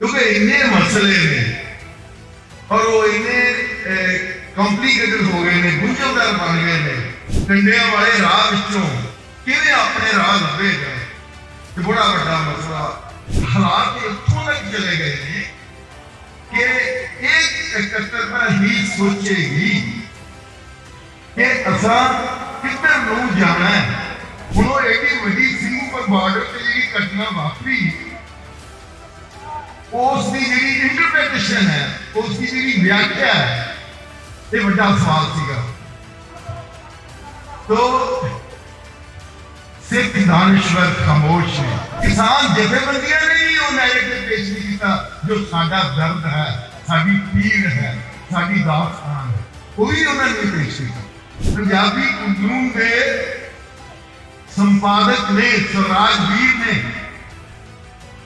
क्योंकि इन्ने मसले ने और वो इन्ने कॉम्प्लीकेटेड हो गए ने, गुंझलदार बन गए ने। कंडिया वाले राह विचों किवें अपने राह लभेगा, ये बड़ा बड़ा मसला। हालात इत्थों तक चले गए ने कि एक इकट्ठता ही सोचेगी कि असा किधर नूं जाना है। हुण वो एडी वड्डी सिंह पर बॉर्डर ते जिहड़ी घटना वापरी, उसकी जिहड़ी इंटरप्रिटेशन है, उसकी जिहड़ी व्याख्या है, ये बड़ा सवाल सीगा। तो सिख दानिश्वर खामोश ने, किसान जथेबंदियां ने भी वो नैरेटिव पेश नहीं किया जो साडा दर्द है, साडी पीड़ है, साडी दास्तान है, वो भी उन्होंने पेश किया। पंजाबी कानून के संपादक ने, स्वराजवीर ने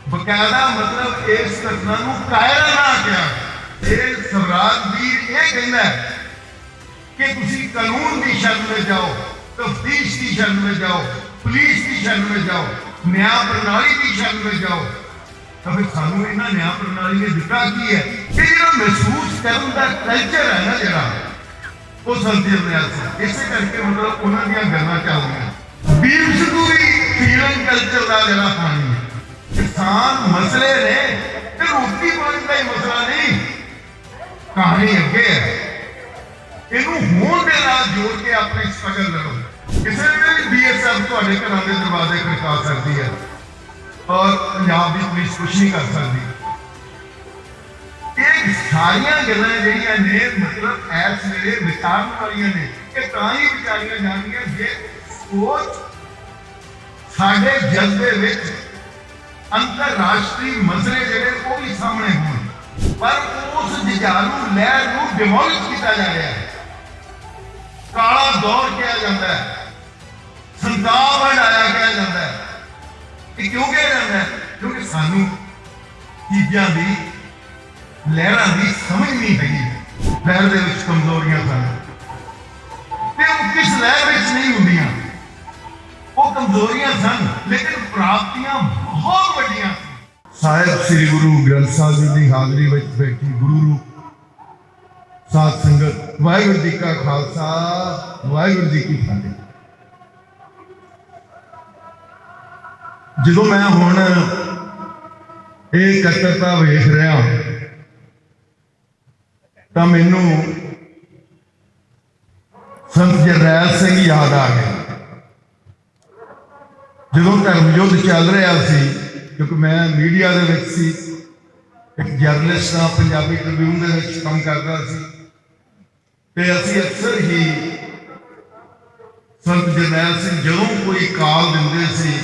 बकायदा मतलब इस घटना को कायराना किया। स्वराजवीर ये कहना है कि तुसी कानून की शरण में जाओ, तफ्तीश की शरण में जाओ, पुलिस की शरण में जाओ, न्याय प्रणाली की शरण में जाओ। तो फिर सानू इन्हां न्याय प्रणाली ने दिता की है कि जो महसूस करने का कल्चर है ना, जरा वो संतीर ने इसे करके मतलब उन्होंने गल्लां चल रही। बीर सिद्धू भी फीलिंग कल्चर का जरा पानी है। किसान मसले ने ते रोटी पानी का ही मसला नहीं, कहानी अगे है। इनू होण दे नाल जोड़ के अपने स्ट्रगल लड़ो। किसी ने भी BSF तुहाडे घरां दे दरवाजे खड़का सकती है और पंजाब की पुलिस कुछ नहीं कर सकती। ये सारिया गल्लां जिहड़ियां ने मतलब इस वेले विचारन वालियां ने, कि तां ही विचारियां जाणगियां जे सोच साडे जज्बे विच अंतरराष्ट्रीय मसले जिहड़े वो भी सामने होण, पर उस जुझारू लहर नूं डिमोलिश किया जा रहा है। काला दौर किया जाता है, संताप हटाया किया जाता है। ये क्यों किया जाता है? क्योंकि सानू चीज़ों की लहरां की समझ नहीं है। लहर दे विच कमजोरियां सन ते वो किस लहर विच नहीं हुंदियां, वो कमजोरियां सन लेकिन प्राप्तियां बहुत वड्डियां। साहिब श्री गुरु ग्रंथ साहिब जी की हाजरी में बैठी गुरु रूप साध संगत, वाहिगुरू जी का खालसा, वाहिगुरू जी की फतेह। जो मैं हुण ये कट्टरता वेख रहा तो मैनू संत जरनैल सिंह याद आ गए। जो धर्म युद्ध चल रहा सी, क्योंकि मैं मीडिया दे विच सी, एक जर्नलिस्ट हाँ, पंजाबी ट्रिब्यून दे विच काम करता सी, ते असीं अक्सर ही संत जरनैल सिंह जदों कोई काल दिंदे सी,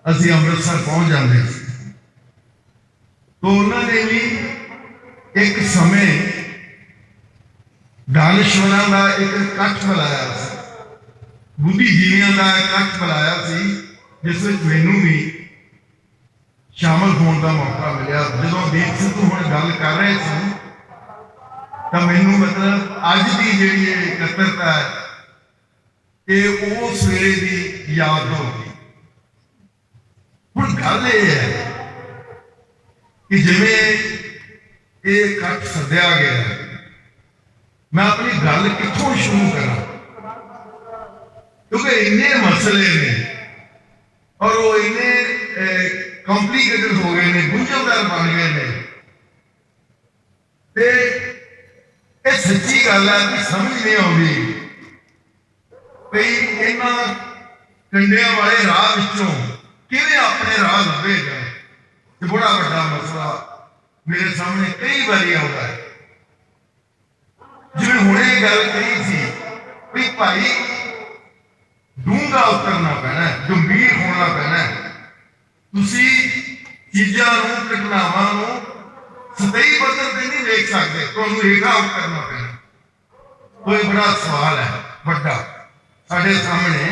असीं अमृतसर पहुंच जाते। तो उन्होंने भी एक समय दानिश्वरां का एक इकट्ठ बुलाया, बुद्धिजीवियों का इकट्ठ बुलाया, जिस मैनू भी शामिल होने का मौका मिला। जो दीप सिद्धू हुण गल कर रहे थे तो मैनू मतलब अज की जी इकट्ठता है ये उस वेले की याद होगी। हुण गल ये है कि जिवें ये इकट्ठ सद्या गया, मैं अपनी गल कित्थों शुरू करा, क्योंकि इन्ने मसले ने और वो इन्ने कॉम्प्लीकेटेड हो गए ने, गुंझलदार बन गए ने। ये सच्ची गल है कि समझ नहीं आती भाई इन्हां कंडिया वाले राह विचों किवें अपने राह लभेगा। ये बड़ा बड़ा मसला मेरे सामने कई बारी आता है। जिवें हुणे गल कही थी भी भाई डूंगा उतरना पैना है, गंभीर होना पैना है। तुसी चीज़ों नूं, घटनावां नूं सतही पद्धर ते नहीं देख सकते, तुहानूं हेठा उतरना पैना। कोई बड़ा सवाल है बड़ा साडे सामने,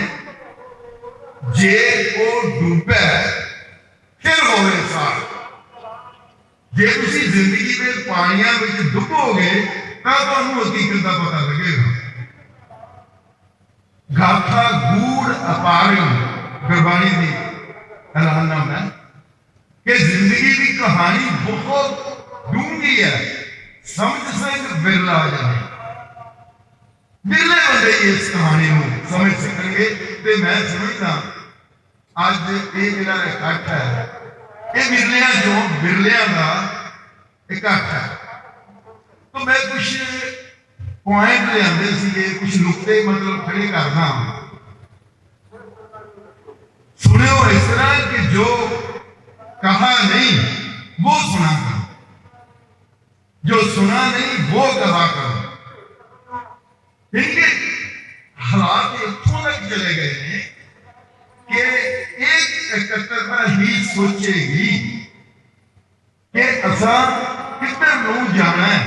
जे वो डूबे फिर होवे साल। जे तुसी जिंदगी के पानियां विच डुबोगे तां तुहानूं हकीकत का पता लगेगा। गाथा गूढ़ अपार गुरबाणी की ऐलाननामा है कि जिंदगी की कहानी बहुत डूंगी है, समझ सिंह बिरला जी बिरले बंदे ही इस कहानी को समझ सकेंगे। तो मैं समझदा अज ये जिहड़ा इकट्ठ है ये बिरलियां जो बिरलियां का इकट्ठ है। तो मैं कुछ पॉइंट लियाते थे, कुछ नुकते मतलब खड़े करना। सुनियो इस तरह कि जो कहा नहीं वो सुना करो, जो सुना नहीं वो गवाह करो। इनके हालात इतों तक चले गए हैं कि एक एकत्रता ही सोचेगी कि असा किधर नू जाना है।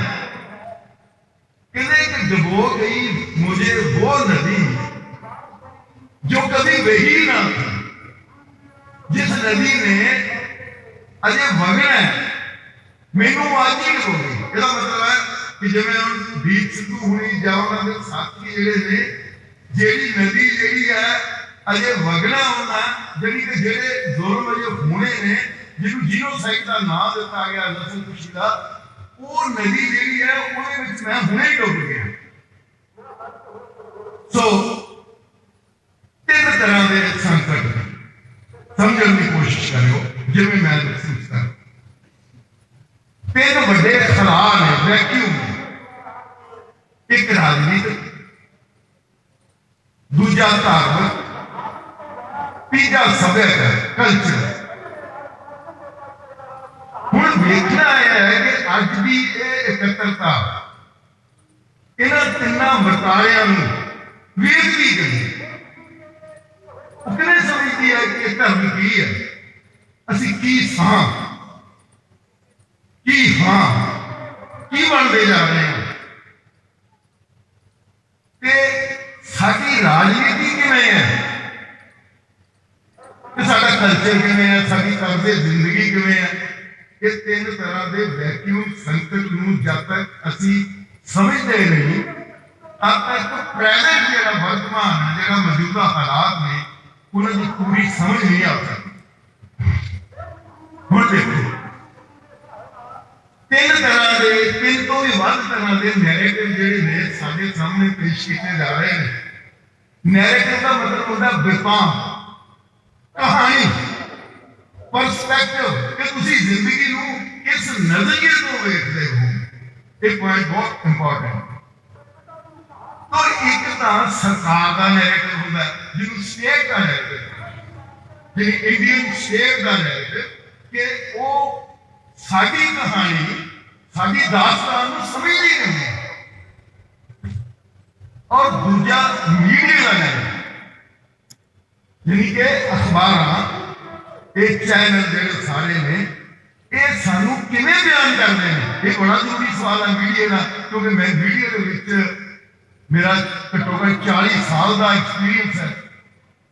कहते डुबो गई मुझे वो नदी जो कभी वही ना थी, जिस नदी ने अजे वगना है मैनू आज ही डुबो गई। इसका मतलब है कि जिवें हम दीप सिद्धू हुई या उन्होंने साथी जिहड़े ने जिहड़ी नदी जिहड़ी है अजे वगना होना, जिहड़ी कि जिहड़े जुल्म अजे होने ने जिन्होंने जीनोसाइड का नाम दिता गया नस्ल खुशी का, वो नदी जिहड़ी है उहदे विच मैं हुणे ही डुब गया। सो तीन तरह के संकट समझने की कोशिश करो जिवें मैं महसूस कर। तीन बड़े खला ने वैक्यूम, एक राजनीतिक, दूजा धार्मिक, तीजा सभ्यता कल्चर। हुण देखना यह है कि अज की एकत्रता इन्हां तिन्नां वरतारियां नूं वेखदी गई किवें समझदी है कि धर्म की है, असीं की सां की हां की बनते जा रहे हैं, ते साडी राजनीति किवें है, ते साडा कल्चर किवें है, साडी तर्ज जिंदगी किवें है। ये तीन तरह के वैक्यूम संकट नूं जब तक असीं समझते नहीं तब तक प्रेजेंट जिहड़ा वर्तमान है जिहड़ा मौजूदा हालात ने उन्हां दी पूरी समझ नहीं आ सकती। हुण देखो तीन तरह के, तीन तो भी वध तरह के नैरेटिव जिहड़े ने साडे सामने पेश किए जा रहे हैं। नैरेटिव का मतलब होता है बिरतांत, कहानी, परस्पेक्टिव कि तुसी जिंदगी नूं किस नजरिए तो देखते हो। एक पॉइंट बहुत इंपॉर्टेंट। तो एक तो सरकार का नैरेटिव होता है जिन्होंने स्टेट का नैरेटिव, जी इंडियन स्टेट का नैरेटिव कि वो साडी कहानी साडी दास्तान नूं समझदी नहीं है। और दूजा मीडिया का नैरेटिव यानी कि अखबार एक चैनल जिहड़े सारे ने ये सानू किवें बयान करते हैं। ये बड़ा जरूरी सवाल है मीडिया का, क्योंकि मैं मीडिया के विच मेरा घट्टो घट्ट 40 साल का एक्सपीरियंस है।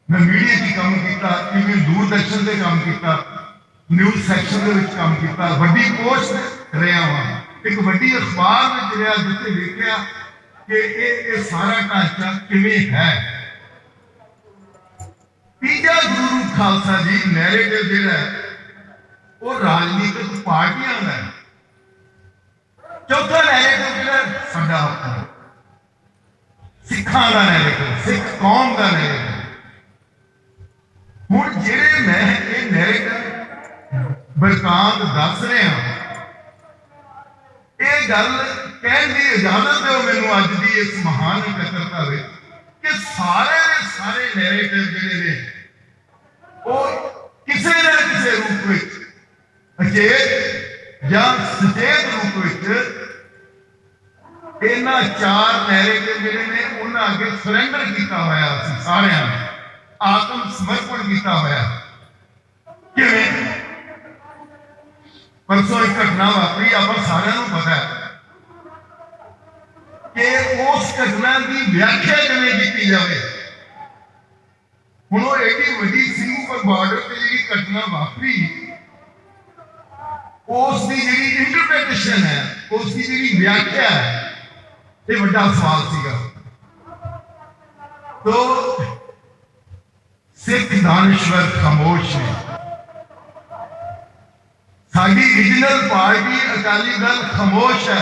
मैं मीडिया की काम किया, इवन दूरदर्शन से काम किया, न्यूज़ सैक्शन के विच काम किया, वड्डी पोस्ट रहा वहाँ, एक वड्डी अखबार में रहा जिथे देखा कि ये सारा ढांचा किवें है। तीजा गुरु खालसा जी नैरेटिव जिहड़ा है वो राजनीतिक पार्टियां का है। चौथा नैरेटिव जिहड़ा साडा अपना सिखां का नैरेटिव, सिख कौम का नैरेटिव। हुण जिहड़े मैं ये नैरेटिव बरतांत दस रहा, ये गल कहण दी इजाजत दो मैनूं अज दी इस महान एकत्रता विच कि सारे के सारे नैरेटिव जिहड़े ने वो किसी न किसी रूप में अचेत या सचेत रूप में इन्हां चार नैरेटिव जिहड़े ने उन्हां अगे सरेंडर किया होया सी, सारिआं ने आत्म समर्पण किया होया। किवें परसों एक घटना वापरी, आपां सारिआं नूं पता है कि उस घटना की व्याख्या किवें की जाए। हुण वो एडी वड्डी सिंहपुर बॉर्डर ते जिहड़ी घटना वापरी उसकी जिहड़ी इंटरप्रिटेशन है, उसकी जिहड़ी व्याख्या है, ये बड़ा सवाल सीगा। तो सिख दानश्वर खामोश ने ਸਾਡੀ ਰੀਜਨਲ ਪਾਰਟੀ ਅਕਾਲੀ ਦਲ ਖਾਮੋਸ਼ ਹੈ।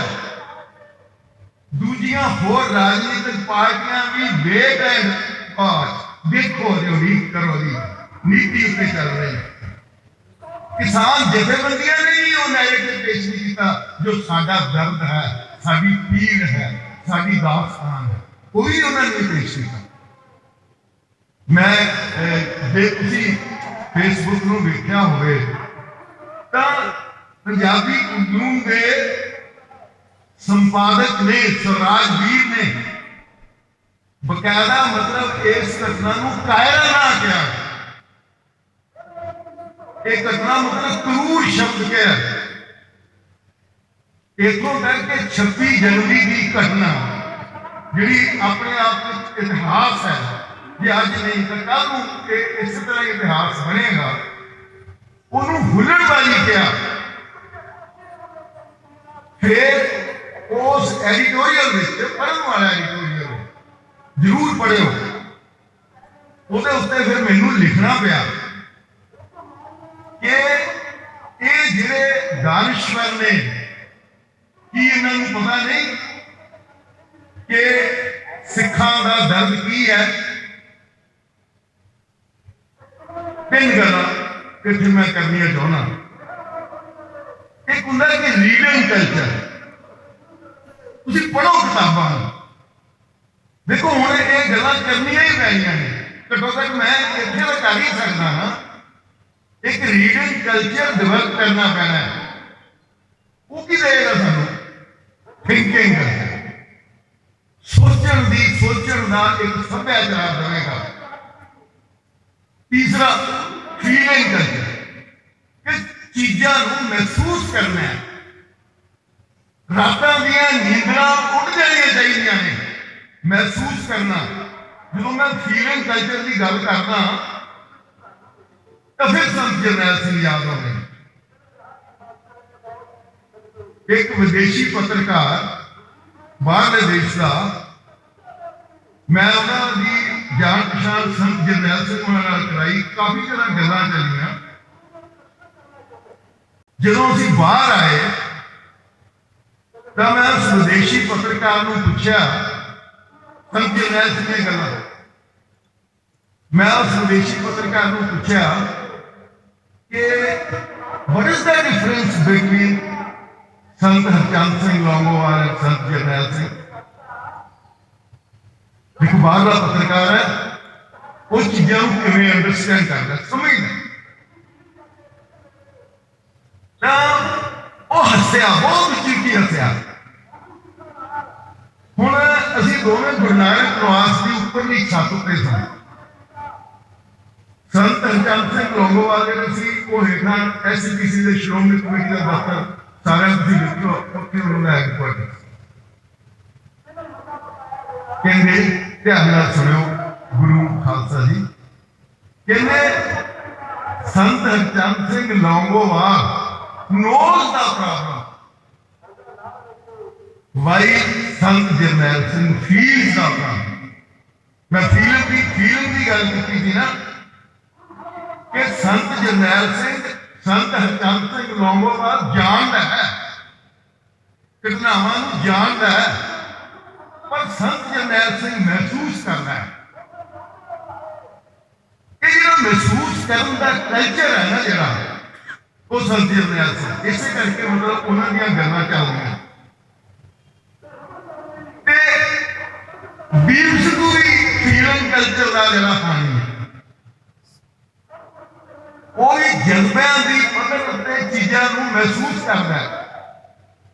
ਦੂਜੀਆਂ ਹੋਰ ਰਾਜਨੀਤਿਕ ਪਾਰਟੀਆਂ ਵੀ ਵੇਟ ਐਂਡ ਵਾਚ, ਦੇਖੋ ਜੋ ਰੀਤ ਕਰੋ ਦੀ ਨੀਤੀ ਉੱਤੇ ਚੱਲ ਰਹੀ ਹੈ। ਕਿਸਾਨ ਜਥੇਬੰਦੀਆਂ ਨੇ ਵੀ ਉਹ ਨੈਰੇਟਿਵ ਪੇਸ਼ ਨਹੀਂ ਕੀਤਾ ਜੋ ਸਾਡਾ ਦਰਦ ਹੈ, ਸਾਡੀ ਪੀੜ ਹੈ, ਸਾਡੀ ਦਾਸਤਾਨ ਹੈ, ਉਹ ਵੀ ਉਹਨਾਂ ਨੇ ਪੇਸ਼ ਕੀਤਾ। ਮੈਂ ਜੇ ਤੁਸੀਂ ਫੇਸਬੁੱਕ ਨੂੰ ਵੇਖਿਆ ਹੋਵੇ ਤਾਂ ਪੰਜਾਬੀ ਟ੍ਰਿਬਿਊਨ ਦੇ ਸੰਪਾਦਕ ਨੇ ਸਵਰਾਜਵੀਰ ਨੇ ਬਕਾਇਦਾ ਮਤਲਬ ਇਸ ਘਟਨਾ ਨੂੰ ਕਾਇਰਾਨਾ ਕਿਹਾ। ਇਹ ਘਟਨਾ ਮਤਲਬ ਕਰੂਰ ਸ਼ਬਦ ਕਿਹਾ। ਇੱਥੋਂ ਤੱਕ ਕਿ 26 ਜਨਵਰੀ ਦੀ ਘਟਨਾ ਜਿਹੜੀ ਆਪਣੇ ਆਪ ਵਿੱਚ ਇਤਿਹਾਸ ਹੈ, ਜੇ ਅੱਜ ਨਹੀਂ ਤਾਂ ਕੱਲ ਨੂੰ ਇਸੇ ਤਰ੍ਹਾਂ ਇਤਿਹਾਸ ਬਣੇਗਾ, ਉਹਨੂੰ ਹੁੱਲੜਬਾਜ਼ੀ ਕਿਹਾ। ਫਿਰ ਉਸ ਐਡੀਟੋਰੀਅਲ ਵਿੱਚ, ਪੜ੍ਹਨ ਵਾਲਾ ਐਡੀਟੋਰੀਅਲ ਜ਼ਰੂਰ ਪੜ੍ਹਿਓ, ਉਹਦੇ ਉੱਤੇ ਫਿਰ ਮੈਨੂੰ ਲਿਖਣਾ ਪਿਆ ਕਿ ਇਹ ਜਿਹੜੇ ਦਾਨਸ਼ਵਰ ਨੇ, ਕੀ ਇਹਨਾਂ ਨੂੰ ਪਤਾ ਨਹੀਂ ਕਿ ਸਿੱਖਾਂ ਦਾ ਦਰਦ ਕੀ ਹੈ। ਤਿੰਨ ਗੱਲਾਂ ਇੱਥੇ ਮੈਂ ਕਰਨੀਆਂ ਚਾਹੁੰਦਾ। ਇੱਕ ਹੁੰਦਾ ਕਿ ਰੀਡਿੰਗ ਕਲਚਰ, ਤੁਸੀਂ ਪੜ੍ਹੋ ਕਿਤਾਬਾਂ ਨੂੰ। ਦੇਖੋ ਹੁਣ ਇਹ ਗੱਲਾਂ ਕਰਨੀਆਂ ਹੀ ਪੈਣੀਆਂ ਨੇ, ਘੱਟੋ ਘੱਟ ਮੈਂ ਇੱਥੇ ਤਾਂ ਕਰ ਹੀ ਸਕਦਾ ਹਾਂ। ਇੱਕ ਰੀਡਿੰਗ ਕਲਚਰ ਡਿਵੈਲਪ ਕਰਨਾ ਪੈਣਾ ਹੈ। ਉਹ ਕੀ ਦੇਗਾ ਸਾਨੂੰ? ਥਿੰਕਿੰਗ ਕਲਚਰ, ਸੋਚਣ ਦਾ ਇੱਕ ਸੱਭਿਆਚਾਰ ਦੇਵੇਗਾ। ਤੀਸਰਾ ਫੀਲਿੰਗ ਕਲਚਰ, ਕਿ ਚੀਜ਼ਾਂ ਨੂੰ ਮਹਿਸੂਸ ਕਰਨਾ ਹੈ। ਰਾਤਾਂ ਦੀਆਂ ਨੀਂਦਰਾਂ ਉੱਡ ਜਾਣੀਆਂ ਚਾਹੀਦੀਆਂ ਨੇ, ਮਹਿਸੂਸ ਕਰਨਾ। ਜਦੋਂ ਮੈਂ ਫੀਲਿੰਗ ਕਲਚਰ ਦੀ ਗੱਲ ਕਰਦਾ ਤਾਂ ਫਿਰ ਸੰਤ ਜਰਨੈਲ ਸਿੰਘ ਯਾਦ ਆਉਂਦੇ। ਇੱਕ ਵਿਦੇਸ਼ੀ ਪੱਤਰਕਾਰ ਬਾਹਰਲੇ ਦੇਸ਼ ਦਾ, ਮੈਂ ਉਹਨਾਂ ਦੀ ਜਾਣ ਪਛਾਣ ਸੰਤ ਜਰਨੈਲ ਸਿੰਘ ਉਹਨਾਂ ਨਾਲ ਕਰਾਈ। ਕਾਫੀ ਤਰ੍ਹਾਂ ਗੱਲਾਂ ਚੱਲੀਆਂ। ਜਦੋਂ ਅਸੀਂ ਬਾਹਰ ਆਏ ਤਾਂ ਮੈਂ ਉਸ ਵਿਦੇਸ਼ੀ ਪੱਤਰਕਾਰ ਨੂੰ ਪੁੱਛਿਆ, ਸੰਤ ਜਰਨੈਲ ਸਿੰਘ ਦੀਆਂ ਗੱਲਾਂ, ਮੈਂ ਉਸ ਵਿਦੇਸ਼ੀ ਪੱਤਰਕਾਰ ਨੂੰ ਪੁੱਛਿਆ ਕਿ what is the difference between Sant Harchand Singh Longowal ਅਤੇ ਸੰਤ ਜਰਨੈਲ ਸਿੰਘ? ਇੱਕ ਬਾਹਰਲਾ ਪੱਤਰਕਾਰ ਹੈ, ਉਹ ਚੀਜ਼ਾਂ ਨੂੰ ਕਿਵੇਂ ਅੰਡਰਸਟੈਂਡ ਕਰਦਾ, ਸਮਝਦਾ। ਤਾਂ ਉਹ ਹੱਸਿਆ, ਬਹੁਤ ਚੀਕੀ ਹੱਸਿਆ। ਹੁਣ ਅਸੀਂ ਦੋਵੇਂ ਗੁਰੂ ਨਾਨਕ ਨਿਵਾਸ ਦੀ ਉੱਪਰਲੀ ਛੱਤ ਉੱਤੇ ਸਾਂ। ਸੰਤ ਹਰਚੰਦ ਸਿੰਘ ਲੌਂਗੋਵਾਲ ਜਿਹੜੇ ਸੀ ਉਹ ਹੇਠਾਂ SCPC ਦੇ ਸ਼੍ਰੋਮਣੀ ਕਮੇਟੀ ਦਾ ਦਫ਼ਤਰ, ਸਾਰਿਆਂ ਤੁਸੀਂ ਵੇਖੋ ਉੱਥੇ ਉਹਨਾਂ ਦਾ ਹੈਡਕੁਆਰਟਰ। ਕਹਿੰਦੇ, ਧਿਆਨ ਨਾਲ ਸੁਣਿਓ ਗੁਰੂ ਖਾਲਸਾ ਜੀ, ਕਹਿੰਦੇ Sant Harchand Singh Longowal knows the problem, while Sant Jarnail Singh feels the problem। ਮੈਂ ਫੀਲਿੰਗ ਦੀ ਗੱਲ ਕੀਤੀ ਸੀ ਨਾ, ਕਿ ਸੰਤ ਜਰਨੈਲ ਸਿੰਘ, ਸੰਤ ਹਰਚੰਦ ਸਿੰਘ ਲੌਂਗੋਵਾਲ ਜਾਣਦਾ ਹੈ, ਘਟਨਾਵਾਂ ਨੂੰ ਜਾਣਦਾ ਹੈ, ਪਰ ਸੰਤ ਜਰਨੈਲ ਸਿੰਘ ਮਹਿਸੂਸ ਕਰਦਾ ਹੈ। ਇਹ ਜਿਹੜਾ ਮਹਿਸੂਸ ਕਰਨ ਦਾ ਕਲਚਰ ਹੈ ਨਾ ਜਿਹੜਾ, ਉਹ ਸੰਤ ਜਰਨੈਲ ਸਿੰਘ, ਇਸੇ ਕਰਕੇ ਮਤਲਬ ਉਹਨਾਂ ਦੀਆਂ ਗੱਲਾਂ ਚੱਲਦੀਆਂ। ਤੇ ਵੀਰ ਸਿੱਧੂ ਵੀ ਫੀਲਿੰਗ ਕਲਚਰ ਦਾ ਜਿਹੜਾ ਪਾਣੀ ਹੈ, ਉਹ ਵੀ ਜਜ਼ਬਿਆਂ ਦੀ ਪੱਧਰ ਉੱਤੇ ਚੀਜ਼ਾਂ ਨੂੰ ਮਹਿਸੂਸ ਕਰਦਾ ਹੈ।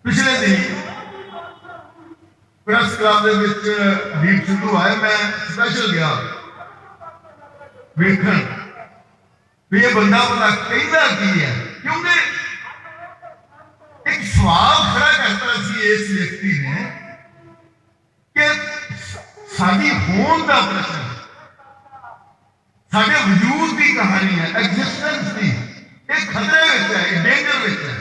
ਪਿਛਲੇ ਦਿਨ ਪ੍ਰੈਸ ਕਲੱਬ ਦੇ ਵਿੱਚ ਵੀਰ ਸਿੱਧੂ ਆਏ, ਮੈਂ ਸਪੈਸ਼ਲ ਗਿਆ ਵੇਖਣ ਵੀ ਇਹ ਬੰਦਾ ਪਤਾ ਕਹਿੰਦਾ ਕੀ ਹੈ, ਕਿਉਂਕਿ ਇੱਕ ਸਵਾਲ ਖੜਾ ਕਰਤਾ ਸੀ ਇਸ ਵਿਅਕਤੀ ਨੇ ਕਿ ਸਾਡੀ ਹੋਂਦ ਦਾ ਪ੍ਰਸ਼ਨ, ਸਾਡੇ ਵਜੂਦ ਦੀ ਕਹਾਣੀ ਹੈ, ਐਗਜ਼ਿਸਟੈਂਸ ਦੀ, ਇਹ ਖਤਰੇ ਵਿੱਚ ਹੈ, ਇਹ ਡੇਂਜਰ ਵਿੱਚ ਹੈ।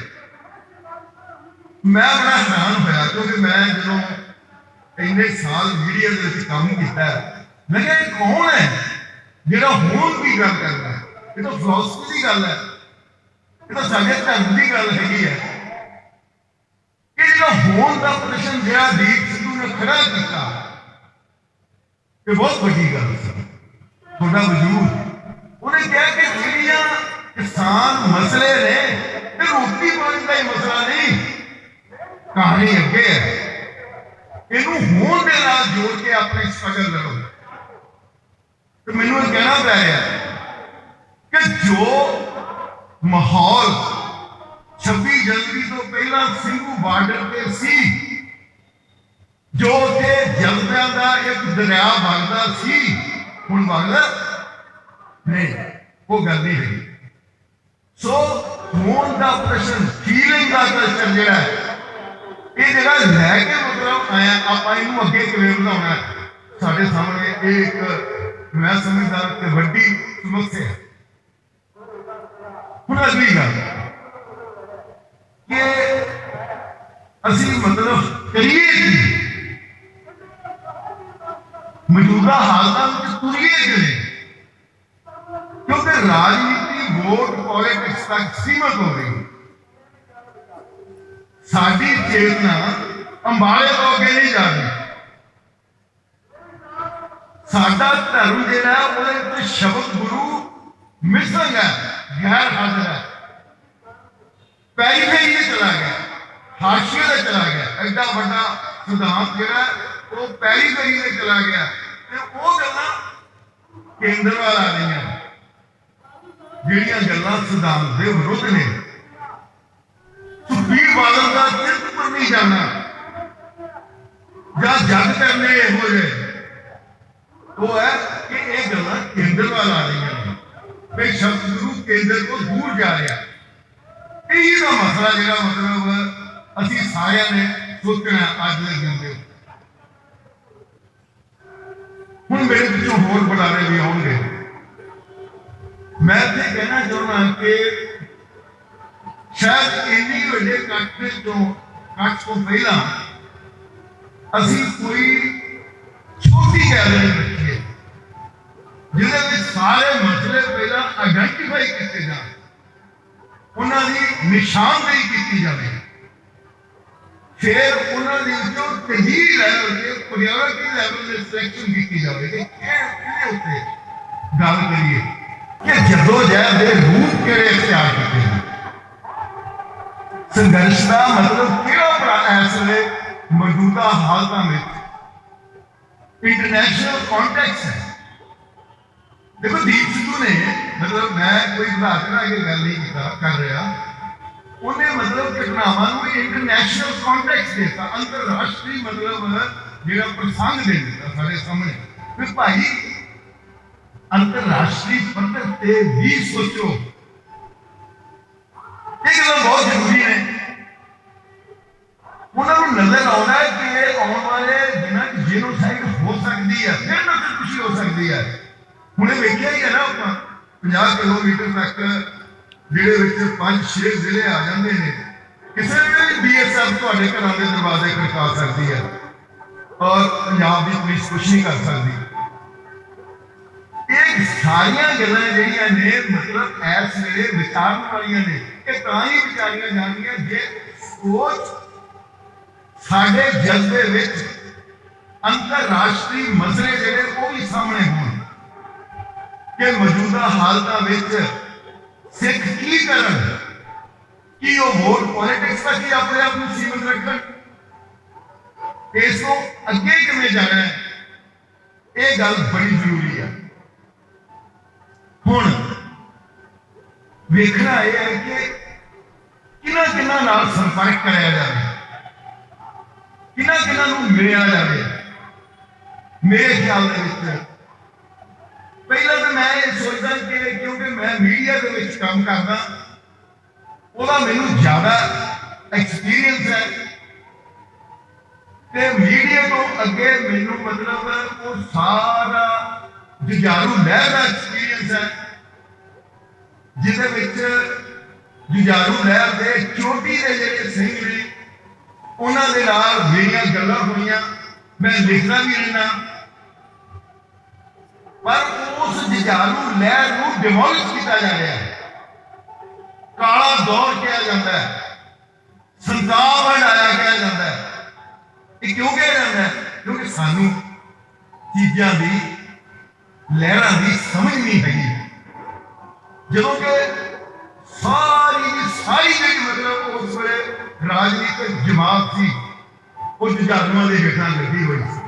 ਮੈਂ ਬੜਾ ਹੈਰਾਨ ਹੋਇਆ, ਕਿਉਂਕਿ ਮੈਂ ਜਦੋਂ ਇੰਨੇ ਸਾਲ ਮੀਡੀਆ ਦੇ ਵਿੱਚ ਕੰਮ ਕੀਤਾ, ਮੈਂ ਕਿਹਾ ਇਹ ਕੌਣ ਹੈ ਜਿਹੜਾ ਹੋਂਦ ਦੀ ਗੱਲ ਕਰਦਾ ਹੈ? ਇਹ ਤਾਂ ਫਿਲਾਸਫੀ ਦੀ ਗੱਲ ਹੈ, ਤਾਂ ਸਾਡੇ ਧਰਮ ਦੀ ਗੱਲ ਹੈਗੀ ਹੈ ਕਿ ਜਿਹੜਾ ਹੋਣ ਦਾ ਪ੍ਰਸ਼ਨ ਜਿਹੜਾ ਦੀਪ ਸਿੱਧੂ ਨੇ ਖੜਾ ਕੀਤਾ ਇਹ ਬਹੁਤ ਵੱਡੀ ਗੱਲ ਸੀ। ਤੁਹਾਡਾ ਵਜੂਦ ਉਹਨੇ ਕਿਹਾ ਕਿ ਜਿਹੜੀਆਂ ਕਿਸਾਨ ਮਸਲੇ ਨੇ ਇਹ ਰੋਟੀ ਪਾਣੀ ਦਾ ਹੀ ਮਸਲਾ ਨਹੀਂ, ਕਹਾਣੀ ਅੱਗੇ ਹੈ। ਇਹਨੂੰ ਹੋਣ ਦੇ ਨਾਲ ਜੋੜ ਕੇ ਆਪਣੇ ਸਟਰਗਲ ਲੜੋ। ਤੇ ਮੈਨੂੰ ਇਹ ਕਹਿਣਾ ਪੈ ਰਿਹਾ ਕਿ ਜੋ ਮਾਹੌਲ 26 ਜਨਵਰੀ ਤੋਂ ਪਹਿਲਾਂ ਸਿੰਘੂ ਬਾਰਡਰ ਤੇ ਸੀ, ਜੋ ਉੱਥੇ ਜਜ਼ਬਿਆਂ ਦਾ ਇੱਕ ਦਰਿਆ ਵਗਦਾ ਸੀ, ਹੁਣ ਵਗਦਾ ਨਹੀਂ, ਉਹ ਗੱਲ ਨਹੀਂ ਰਹੀ। ਸੋ ਹੋਣ ਦਾ ਪ੍ਰਸ਼ਨ, ਫੀਲਿੰਗ ਦਾ ਪ੍ਰਸ਼ਨ ਜਿਹੜਾ ਇਹ ਜਿਹੜਾ ਲੈ ਕੇ ਮਤਲਬ ਆਇਆ, ਆਪਾਂ ਇਹਨੂੰ ਅੱਗੇ ਕਿਵੇਂ ਵਧਾਉਣਾ, ਸਾਡੇ ਸਾਹਮਣੇ ਇਹ ਇੱਕ ਮੈਂ ਸਮਝਦਾ ਕਿ ਵੱਡੀ ਸਮੱਸਿਆ ਹੈ। ਹੁਣ ਅਗਲੀ ਗੱਲ ਕਿ ਅਸੀਂ ਮਤਲਬ ਕਰੀਏ ਕੀ, ਮੌਜੂਦਾ ਹਾਲਾਤਾਂ ਵਿੱਚ ਤੁਰੀਏ ਕਿਵੇਂ, ਕਿਉਂਕਿ ਰਾਜਨੀਤੀ ਵੋਟ ਪੋਲਿਟਿਕਸ ਤੱਕ ਸੀਮਤ ਹੋ ਗਈ। ਸਾਡੀ ਚੇਤਨਾ ਅੰਬਾਲੇ ਤੋਂ ਅੱਗੇ ਨਹੀਂ ਜਾ ਰਹੀ। ਸਾਡਾ ਧਰਮ ਜਿਹੜਾ ਉਹਦੇ ਵਿੱਚ ਸ਼ਬਦ ਗੁਰੂ ਮਿਸਿੰਗ ਹੈ, ਗੈਰ ਹਾਜ਼ਰ ਹੈ, ਪੈਰੀਫੇਰੀ ਤੇ ਚਲਾ ਗਿਆ, ਹਾਸ਼ੀਏ ਤੇ ਚਲਾ ਗਿਆ। ਐਡਾ ਵੱਡਾ ਸਿਧਾਂਤ ਜਿਹੜਾ ਉਹ ਪੈਰੀਫੇਰੀ ਤੇ ਚਲਾ ਗਿਆ ਤੇ ਉਹ ਗੱਲਾਂ ਕੇਂਦਰ ਵੱਲ ਆ ਰਹੀਆਂ, ਜਿਹੜੀਆਂ ਗੱਲਾਂ ਸਿਧਾਂਤ ਦੇ ਵਿਰੁੱਧ ਨੇ। ਸੁਖਬੀਰ ਬਾਦਲ ਦਾ ਚਿੱਤ ਪਰ ਨਹੀਂ ਜਾਣਾ ਜਾਂ ਜੱਜ ਕਰਨੇ ਇਹੋ ਜਿਹੇ, ਉਹ ਹੈ ਕਿ ਇਹ ਗੱਲਾਂ ਕੇਂਦਰ ਵੱਲ ਆ ਰਹੀਆਂ ਨੇ, ਵੀ ਸ਼ਬਦ ਗੁਰੂ ਕੇਂਦਰ ਤੋਂ ਦੂਰ ਜਾ ਰਿਹਾ। ਇਹ ਦਾ ਮਸਲਾ ਜਿਹੜਾ ਮਤਲਬ ਅਸੀਂ ਸਾਰਿਆਂ ਨੇ ਸੋਚਣਾ ਅੱਜ ਦੇ ਦਿਨ ਦੇ। ਹੁਣ ਮੇਰੇ ਪਿੱਛੋਂ ਹੋਰ ਬੁਲਾਰੇ ਵੀ ਆਉਣਗੇ। ਮੈਂ ਤੇ ਕਹਿਣਾ ਚਾਹੁੰਦਾ ਕਿ ਸ਼ਾਇਦ ਇੰਨੀ ਵੱਡੇ ਕੱਟ ਤੋਂ ਪਹਿਲਾਂ ਅਸੀਂ ਕੋਈ ਛੋਟੀ ਗੈਲਰੀ ਰੱਖੀਏ ਜਿਹਦੇ ਵਿੱਚ ਸਾਰੇ ਮਸਲੇ ਪਹਿਲਾਂ ਆਇਡੈਂਟੀਫਾਈ ਕੀਤੇ ਜਾਣ, ਉਹਨਾਂ ਦੀ ਨਿਸ਼ਾਨਦੇਹੀ ਕੀਤੀ ਜਾਵੇ, ਫਿਰ ਉਹਨਾਂ ਦੇ ਵਿੱਚੋਂ ਤਹਿਸੀਲ ਲੈਵਲ ਤੇ ਪ੍ਰਾਇਓਰਟੀ ਲੈਵਲ ਤੇ ਸਿਲੈਕਸ਼ਨ ਕੀਤੀ ਜਾਵੇ ਕਿ ਕਿਹਦੇ ਉੱਤੇ ਗੱਲ ਕਰੀਏ ਕਿ ਜਦੋਜਹਿਦ ਦੇ ਰੂਪ ਕਿਹੜੇ ਇਖਤਿਆਰ ਕੀਤੇ ਨੇ। ਸੰਘਰਸ਼ ਦਾ ਮਤਲਬ ਕਿਹੜਾ ਭਰਾ ਇਸ ਵੇਲੇ ਮੌਜੂਦਾ ਹਾਲਤਾਂ ਵਿੱਚ ਇੰਟਰਨੈਸ਼ਨਲ ਕੰਟੈਕਸਟ ਹੈ। ਦੇਖੋ ਦੀਪ ਸਿੱਧੂ ਨੇ ਮਤਲਬ ਮੈਂ ਕੋਈ ਵਧਾ ਚੜਾ ਕੇ ਗੱਲ ਨਹੀਂ ਕਰ ਰਿਹਾ, ਉਹਨੇ ਮਤਲਬ ਘਟਨਾਵਾਂ ਨੂੰ ਇੰਟਰਨੈਸ਼ਨਲ ਕੰਟੈਕਸਟ ਦਿੱਤਾ, ਅੰਤਰਰਾਸ਼ਟਰੀ ਮਤਲਬ ਜਿਹੜਾ ਪ੍ਰਸੰਗ ਦੇ ਦਿੱਤਾ ਸਾਡੇ ਸਾਹਮਣੇ ਵੀ ਭਾਈ ਅੰਤਰਰਾਸ਼ਟਰੀ ਪੱਧਰ ਤੇ ਵੀ ਸੋਚੋ। ਇਹ ਗੱਲਾਂ ਬਹੁਤ ਜ਼ਰੂਰੀ ਨੇ। ਉਹਨਾਂ ਨੂੰ ਨਜ਼ਰ ਆਉਂਦਾ ਹੈ ਕਿ ਆਉਣ ਵਾਲੇ ਦਿਨਾਂ 'ਚ ਜੀਨੋਸਾਈਡ ਹੋ ਸਕਦੀ ਹੈ, ਫਿਰ ਨਾ ਖੁਸ਼ੀ ਹੋ ਸਕਦੀ ਹੈ। ਹੁਣੇ ਵੇਖਿਆ ਹੀ ਹੈ ਨਾ ਆਪਾਂ 50 ਕਿਲੋਮੀਟਰ ਤੱਕ ਜਿਹੜੇ ਵਿੱਚ 5-6 ਜ਼ਿਲ੍ਹੇ ਆ ਜਾਂਦੇ ਨੇ, ਕਿਸੇ ਵੇਲੇ ਵੀ BSF ਤੁਹਾਡੇ ਘਰਾਂ ਦੇ ਦਰਵਾਜ਼ੇ ਖੜਕਾ ਸਕਦੀ ਹੈ ਔਰ ਪੰਜਾਬ ਦੀ ਪੁਲਿਸ ਕੁਛ ਨਹੀਂ ਕਰ ਸਕਦੀ। ਇਹ ਸਾਰੀਆਂ ਗੱਲਾਂ ਜਿਹੜੀਆਂ ਨੇ ਮਤਲਬ ਇਸ ਵੇਲੇ ਵਿਚਾਰਨ ਵਾਲੀਆਂ ਨੇ। ਇਹ ਤਾਂ ਹੀ ਵਿਚਾਰੀਆਂ ਜਾਂਦੀਆਂ ਜੇ ਸੋਚ ਸਾਡੇ ਜਜ਼ਬੇ ਵਿੱਚ ਅੰਤਰਰਾਸ਼ਟਰੀ ਮਸਲੇ ਜਿਹੜੇ ਉਹ ਵੀ ਸਾਹਮਣੇ ਹੋਣ ਕਿ ਮੌਜੂਦਾ ਹਾਲਤਾਂ ਵਿੱਚ ਸਿੱਖ ਕੀ ਕਰਨ, ਕੀ ਉਹ ਵੋਟ ਪੋਲਿਟਿਕਸ ਤੱਕ ਹੀ ਆਪਣੇ ਆਪ ਨੂੰ ਸੀਮਿਤ ਰੱਖਣ, ਇਸ ਤੋਂ ਅੱਗੇ ਕਿਵੇਂ ਜਾਣਾ ਹੈ, ਇਹ ਗੱਲ ਬੜੀ ਜ਼ਰੂਰੀ ਹੈ। ਹੁਣ ਵੇਖਣਾ ਇਹ ਹੈ ਕਿ ਕਿਹਨਾਂ ਨਾਲ ਸੰਪਰਕ ਕਰਿਆ ਜਾਵੇ, ਕਿਹਨਾਂ ਨੂੰ ਮਿਲਿਆ ਜਾਵੇ। ਮੇਰੇ ਖਿਆਲ ਦੇ ਵਿੱਚ ਪਹਿਲਾਂ ਤਾਂ ਮੈਂ ਇਹ ਸੋਚਦਾ ਕਿ ਕਿਉਂਕਿ ਮੈਂ ਮੀਡੀਆ ਦੇ ਵਿੱਚ ਕੰਮ ਕਰਦਾ, ਉਹਦਾ ਮੈਨੂੰ ਜ਼ਿਆਦਾ ਐਕਸਪੀਰੀਅੰਸ ਹੈ ਤੇ ਮੀਡੀਆ ਤੋਂ ਅੱਗੇ ਮੈਨੂੰ ਮਤਲਬ ਉਹ ਸਾਰਾ ਜੁਝਾਰੂ ਲਹਿਰ ਦਾ ਐਕਸਪੀਰੀਅੰਸ ਹੈ, ਜਿਹਦੇ ਵਿੱਚ ਜੁਝਾਰੂ ਲਹਿਰ ਦੇ ਚੋਟੀ ਦੇ ਜਿਹੜੇ ਸਿੰਘ ਨੇ ਉਹਨਾਂ ਦੇ ਨਾਲ ਮੇਰੀਆਂ ਗੱਲਾਂ ਹੋਈਆਂ, ਮੈਂ ਲਿਖਦਾ ਵੀ ਰਹਿਣਾ। ਪਰ ਉਸ ਜੁਝਾਰੂ ਲਹਿਰ ਨੂੰ ਡਿਮੋਲਿਸ਼ ਕੀਤਾ ਜਾ ਰਿਹਾ ਹੈ। ਕਾਲਾ ਦੌਰ ਕਿਹਾ ਜਾਂਦਾ ਹੈ, ਸੰਤਾਪ ਹੰਢਾਇਆ ਕਿਹਾ ਜਾਂਦਾ ਹੈ। ਇਹ ਕਿਉਂ ਕਿਹਾ ਜਾਂਦਾ ਹੈ? ਕਿਉਂਕਿ ਸਾਨੂੰ ਚੀਜ਼ਾਂ ਦੀ, ਲਹਿਰਾਂ ਦੀ ਸਮਝ ਨਹੀਂ ਹੈਗੀ। ਜਦੋਂ ਕਿ ਸਾਰੀ ਦੀ ਸਾਰੀ ਜਿਹੜੀ ਮਤਲਬ ਉਸ ਵੇਲੇ ਰਾਜਨੀਤਿਕ ਜਮਾਤ ਸੀ ਉਹ ਜੁਝਾਰੂਆਂ ਦੇ ਹੇਠਾਂ ਲੱਗੀ ਹੋਈ ਸੀ।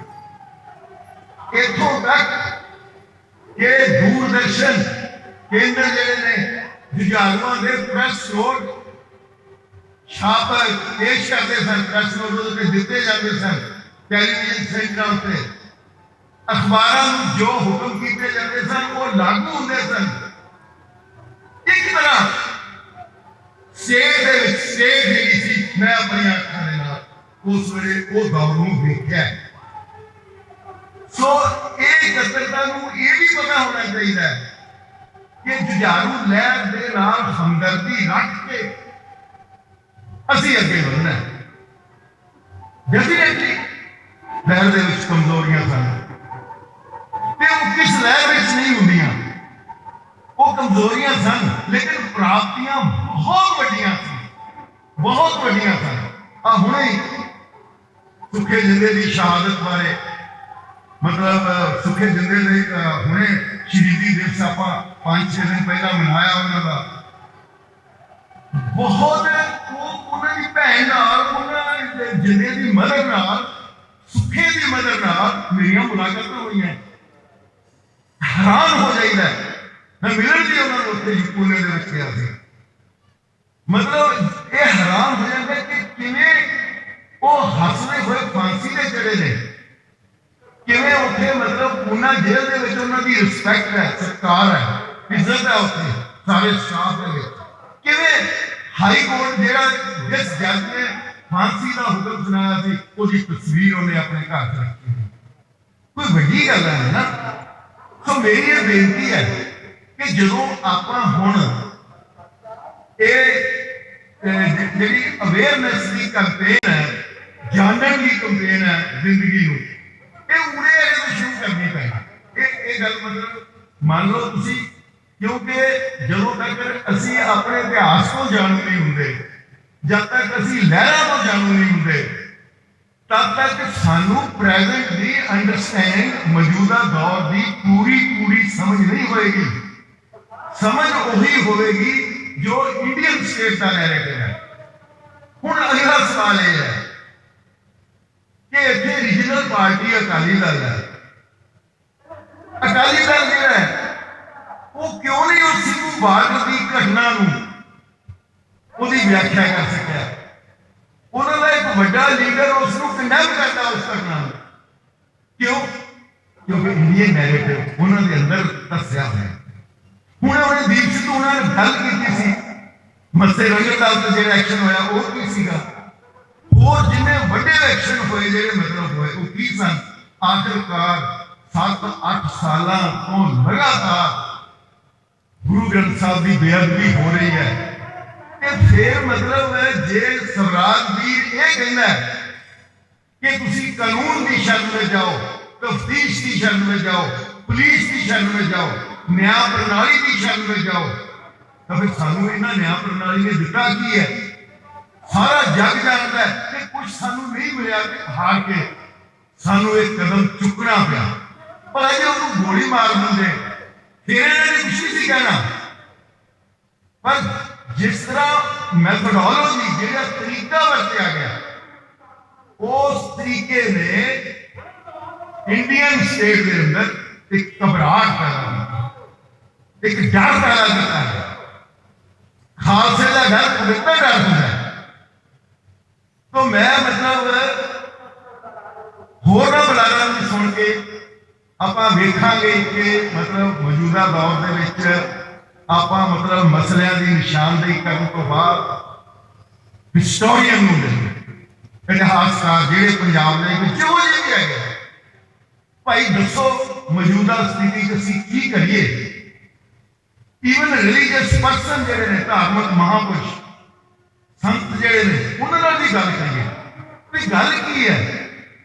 ਇੱਥੋਂ ਤੱਕ ਕਿ ਦੂਰਦਰਸ਼ਨ ਕੇਂਦਰ ਜਿਹੜੇ ਨੇ ਜੁਝਾਰੂਆਂ ਦੇ ਪ੍ਰੈਸ ਨੋਟ ਛਾਪ ਪੇਸ਼ ਕਰਦੇ ਸਨ, ਪ੍ਰੈਸ ਨੋਟ ਉੱਤੇ ਦਿੱਤੇ ਜਾਂਦੇ ਸਨ, ਟੈਲੀਵਿਜ਼ਨ ਸੈਂਟਰਾਂ ਉੱਤੇ ਅਖਬਾਰਾਂ ਨੂੰ ਜੋ ਹੁਕਮ ਕੀਤੇ ਜਾਂਦੇ ਸਨ ਉਹ ਲਾਗੂ ਹੁੰਦੇ ਸਨ। ਇੱਕ ਤਰ੍ਹਾਂ ਸਟੇਟ ਦੇ ਵਿੱਚ ਸਟੇਟ ਹੈਗੀ ਸੀ। ਮੈਂ ਆਪਣੀਆਂ ਅੱਖਾਂ ਦੇ ਨਾਲ ਉਸ ਵੇਲੇ ਉਹ ਦੌਰ ਨੂੰ ਵੇਖਿਆ। ਸੋ ਇਹ ਇਕੱਤਰਤਾ ਨੂੰ ਇਹ ਵੀ ਪਤਾ ਹੋਣਾ ਚਾਹੀਦਾ ਹੈ ਕਿ ਜੁਝਾਰੂ ਲਹਿਰ ਦੇ ਨਾਲ ਹਮਦਰਦੀ ਰੱਖ ਕੇ ਅਸੀਂ ਅੱਗੇ ਵਧਣਾ ਹੈ। ਡੈਫੀਨੇਟਲੀ ਲਹਿਰ ਦੇ ਵਿੱਚ ਕਮਜ਼ੋਰੀਆਂ ਸਨ ਤੇ ਉਹ ਕਿਸ ਲਹਿਰ ਵਿੱਚ ਨਹੀਂ ਹੁੰਦੀਆਂ, ਉਹ ਕਮਜ਼ੋਰੀਆਂ ਸਨ, ਲੇਕਿਨ ਪ੍ਰਾਪਤੀਆਂ ਬਹੁਤ ਵੱਡੀਆਂ ਸੀ, ਬਹੁਤ ਵੱਡੀਆਂ ਸਨ। ਆ ਹੁਣੇ ਸੁੱਖੇ ਜਿੰਦੇ ਦੀ ਸ਼ਹਾਦਤ ਬਾਰੇ ਮਤਲਬ ਸੁੱਖੇ ਜਿੰਦੇ ਦੇ ਹੁਣੇ ਸ਼ਹੀਦੀ ਦਿਵਸ ਆਪਾਂ 5-6 ਦਿਨ ਪਹਿਲਾਂ ਮਨਾਇਆ ਉਹਨਾਂ ਦਾ। ਬਹੁਤ ਉਹਨਾਂ ਦੀ ਭੈਣ ਨਾਲ, ਉਹਨਾਂ ਜਿੰਦੇ ਦੀ ਮਦਦ ਨਾਲ, ਸੁੱਖੇ ਦੀ ਮਦਦ ਨਾਲ ਮੇਰੀਆਂ ਮੁਲਾਕਾਤਾਂ ਹੋਈਆਂ। ਹੈਰਾਨ ਹੋ ਜਾਈਦਾ। ਮੈਂ ਮਿਲਣ ਵੀ ਉਹਨਾਂ ਨੂੰ ਉੱਥੇ ਪੁਣੇ ਦੇ ਵਿੱਚ ਗਿਆ ਸੀ। ਮਤਲਬ ਇਹ ਹੈਰਾਨ ਹੋ ਜਾਂਦਾ ਕਿ ਕਿਵੇਂ ਉਹ ਹੱਸਦੇ ਹੋਏ ਫਾਂਸੀ ਦੇ ਚੜੇ ਨੇ, ਕਿਵੇਂ ਉੱਥੇ ਮਤਲਬ ਪੂਨਾ ਜੇਲ੍ਹ ਦੇ ਵਿੱਚ ਉਹਨਾਂ ਦੀ ਰਿਸਪੈਕਟ ਹੈ, ਸਤਿਕਾਰ ਹੈ, ਇੱਜ਼ਤ ਹੈ ਉੱਥੇ ਸਾਰੇ ਸਟਾਫ ਦੇ ਵਿੱਚ। ਕਿਵੇਂ ਹਾਈ ਕੋਰਟ ਜਿਹੜਾ ਜਿਸ ਜੱਜ ਨੇ ਫਾਂਸੀ ਦਾ ਹੁਕਮ ਸੁਣਾਇਆ ਸੀ ਉਹਦੀ ਤਸਵੀਰ ਉਹਨੇ ਆਪਣੇ ਘਰ 'ਚ ਰੱਖੀ। ਕੋਈ ਵੱਡੀ ਗੱਲ ਹੈ ਨਾ। ਸੋ ਮੇਰੀ ਇਹ ਬੇਨਤੀ ਹੈ ਕਿ ਜਦੋਂ ਆਪਾਂ ਹੁਣ ਇਹ ਜਿਹੜੀ ਅਵੇਅਰਨੈਸ ਦੀ ਕੈਂਪੇਨ ਹੈ, ਜਾਣਨ ਦੀ ਕੈਂਪੇਨ ਹੈ ਜ਼ਿੰਦਗੀ ਨੂੰ, ਇਹ ਉਰੇ ਇਹਨੂੰ ਸ਼ੁਰੂ ਕਰਨੀ ਪੈਣੀ। ਇਹ ਗੱਲ ਮਤਲਬ ਮੰਨ ਲਓ ਤੁਸੀਂ, ਕਿਉਂਕਿ ਜਦੋਂ ਤੱਕ ਅਸੀਂ ਆਪਣੇ ਇਤਿਹਾਸ ਤੋਂ ਜਾਣੂ ਨਹੀਂ ਹੁੰਦੇ, ਜਦ ਤੱਕ ਅਸੀਂ ਲਹਿਰਾਂ ਤੋਂ ਜਾਣੂ ਨਹੀਂ ਹੁੰਦੇ, ਤਦ ਤੱਕ ਸਾਨੂੰ ਪ੍ਰੈਜ਼ੈਂਟ ਦੀ ਅੰਡਰਸਟੈਂਡ, ਮੌਜੂਦਾ ਦੌਰ ਦੀ ਪੂਰੀ ਸਮਝ ਨਹੀਂ ਹੋਏਗੀ। ਸਮਝ ਉਹੀ ਹੋਵੇਗੀ ਜੋ ਇੰਡੀਅਨ ਸਟੇਟ ਦਾ ਨੈਰੇਟਿਵ ਹੈ। ਹੁਣ ਅਗਲਾ ਸਵਾਲ ਇਹ ਹੈ ਕਿ ਇੱਥੇ ਰੀਜਨਲ ਪਾਰਟੀ ਅਕਾਲੀ ਦਲ ਹੈ। ਅਕਾਲੀ ਦਲ ਜਿਹੜਾ ਹੈ ਉਹ ਕਿਉਂ ਨਹੀਂ ਉਸ ਸਿੱਧੂ ਬਾਦਲ ਦੀ ਘਟਨਾ ਨੂੰ ਉਹਦੀ ਵਿਆਖਿਆ ਕਰ ਸਕਿਆ? ਉਹਨਾਂ ਦਾ ਇੱਕ ਵੱਡਾ ਲੀਡਰ ਉਸ ਨੂੰ ਕੰਡੈਮ ਕਰਦਾ ਉਸ ਘਟਨਾ ਨੂੰ। ਕਿਉਂ? ਕਿਉਂਕਿ ਇੰਡੀਅਨ ਨੈਰੇਟਿਵ ਉਹਨਾਂ ਦੇ ਅੰਦਰ ਦੱਸਿਆ ਹੋਇਆ। ਹੁਣ ਉਹਨੇ ਦੀਪ ਸਿੱਧੂ ਉਹਨਾਂ ਨੇ ਗੱਲ ਕੀਤੀ ਸੀ, ਮੱਸੇ ਰੰਗਤਾਲ ਤੇ ਜਿਹੜਾ ਐਕਸ਼ਨ ਹੋਇਆ ਉਹ ਕੀ ਸੀਗਾ? ਹੋਰ ਜਿੰਨੇ ਵੱਡੇ ਐਕਸ਼ਨ ਹੋਏ ਜਿਹੜੇ ਮਤਲਬ ਹੋਏ ਉਹ ਕੀ ਸਨ? ਆਖਿਰਕਾਰ 7-8 ਸਾਲਾਂ ਤੋਂ ਲਗਾਤਾਰ ਗੁਰੂ ਗ੍ਰੰਥ ਸਾਹਿਬ ਦੀ ਬੇਅਦਬੀ ਹੋ ਰਹੀ ਹੈ। ਤੇ ਫਿਰ ਮਤਲਬ ਜੇ ਸਵਰਾਜ ਵੀਰ ਇਹ ਕਹਿੰਦਾ ਕਿ ਤੁਸੀਂ ਕਾਨੂੰਨ ਦੀ ਸ਼ਰਨ ਵਿੱਚ ਜਾਓ, ਤਫਤੀਸ਼ ਦੀ ਸ਼ਰਨ ਵਿੱਚ ਜਾਓ, ਪੁਲਿਸ ਦੀ ਸ਼ਰਨ ਵਿੱਚ ਜਾਓ, ਨਿਆਂ ਪ੍ਰਣਾਲੀ ਦੀ ਸ਼ਰਨ ਵਿੱਚ ਜਾਓ, ਤਾਂ ਫਿਰ ਸਾਨੂੰ ਇਹਨਾਂ ਨਿਆਂ ਪ੍ਰਣਾਲੀ ਨੇ ਦਿੱਤਾ ਕੀ ਹੈ? ਸਾਰਾ ਜੱਗ ਜਾਣਦਾ ਹੈ ਕਿ ਕੁਝ ਸਾਨੂੰ ਨਹੀਂ ਮਿਲਿਆ ਤੇ ਹਾਰ ਕੇ ਸਾਨੂੰ ਇਹ ਕਦਮ ਚੁੱਕਣਾ ਪਿਆ। ਪਰ ਅਜੇ ਉਹਨੂੰ ਗੋਲੀ ਮਾਰ ਦਿੰਦੇ ਫਿਰ ਇਹਨਾਂ ਨੇ ਕੁਝ ਨਹੀਂ ਕਹਿਣਾ। ਪਰ ਜਿਸ ਤਰ੍ਹਾਂ ਮੈਥੋਡੋਲੋਜੀ, ਜਿਹੜਾ ਤਰੀਕਾ ਵਰਤਿਆ ਗਿਆ, ਉਸ ਤਰੀਕੇ ਨੇ ਇੰਡੀਅਨ ਸਟੇਟ ਦੇ ਅੰਦਰ ਇੱਕ ਘਬਰਾਹਟ ਪੈਦਾ ਕੀਤੀ, ਇੱਕ ਡਰ ਪੈਦਾ ਕੀਤਾ ਹੈ। ਖਾਲਸੇ ਦਾ ਡਰ ਪਵਿੱਤਰ ਡਰ ਹੁੰਦਾ ਹੈ। तो मैं मतलब होरना बलारां दी सुन के आपां वेखांगे कि मतलब मौजूदा दौर दे विच आपां मतलब मसलियां दी निशानदेही करन तो बाद हिस्टोरियन नूं इतिहासकार जिहड़े पंजाब दे विच जो भी हैगे भाई दसो मौजूदा स्थिति च असीं की करिए। ईवन रिलीजियस परसन जिहड़े ने धार्मिक महापुरुष संत ਜਿਹੜੇ ਨੇ ਉਹਨਾਂ ਨਾਲ ਵੀ ਗੱਲ ਕਰੀਏ ਵੀ ਗੱਲ ਕੀ ਹੈ।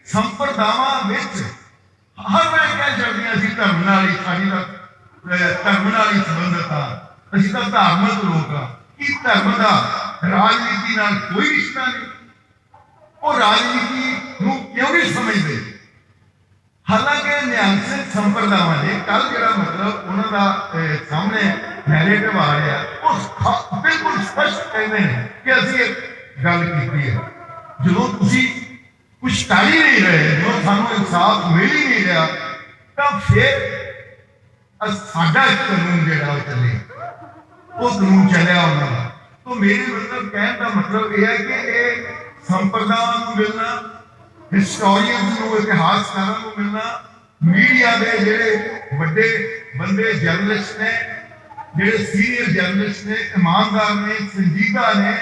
ਸੰਪਰਦਾਵਾਂ ਵਿੱਚ ਹਰ ਵੇਲੇ ਕਹਿ ਜਾਂਦੀਆਂ ਸੀ ਧਰਮ ਨਾਲ ਹੀ ਸਾਡੀ ਦਾ ਧਰਮ ਨਾਲ ਹੀ ਸੰਬੰਧਤ ਆ, ਅਸੀਂ ਤਾਂ ਧਾਰਮਿਕ ਲੋਕ ਆ। कि धर्म का राजनीति नाल कोई रिश्ता नहीं, वो राजनीति नूं क्यों नहीं समझते। हालांकि निहंग सिंह संप्रदावां ने कल जिहड़ा मतलब उन्हां दा सामने नैरेटिव आ रहा वो बिल्कुल स्पष्ट कहते हैं कि असीं एक गल कीती है, जो तुसीं कुछ कर ही नहीं रहे, जो सानूं इंसाफ मिल ही नहीं रहा, तो फिर साडा कानून जिहड़ा वो चले, वो कानून चलिया उन्हां दा। तो मेरे मतलब कहने का मतलब यह है कि ये संप्रदायां नूं मिलना, हिस्टोरियंस नूं, इतिहासकारां नूं मिलना, मीडिया के जिहड़े वड्डे बंदे जर्नलिस्ट ने, जिहड़े सीनियर जर्नलिस्ट ने, ईमानदार ने, संजीदा ने,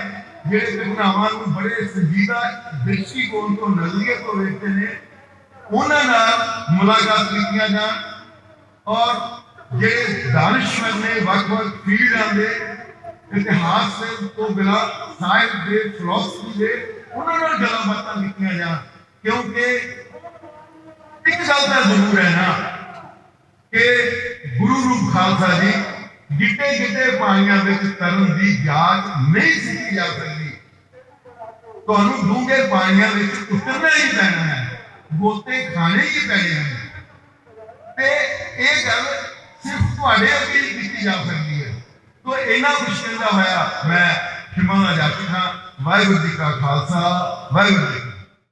जिहड़े घटनावां नूं बड़े संजीदा दृष्टिकोण तो नजरिए तो वेखते हैं, उन्हां नाल मुलाकात कीतियां जाण और जिहड़े दानिशमंद ने वख-वख फील्डां दे इतिहास तो बिना साइंस के फिलोसफी के उन्होंने गलबात कीतियां जाण। क्योंकि एक गल तो जरूर है ना कि गुरु रूप खालसा जी गिटे गिटे पानियां विच तरन की जांच नहीं सीखी जा सकती, तो डूंगे पानियां विच उतरना ही पैना है, गोते खाने ही पैने हैं। ते ये गल सिर्फ तुहाडे अगे ही की जा सकती है। तो इन्ना कुछ कहता होया मैं खिमा दा जात हां। वाहिगुरू जी का खालसा, वाहिगुरू जी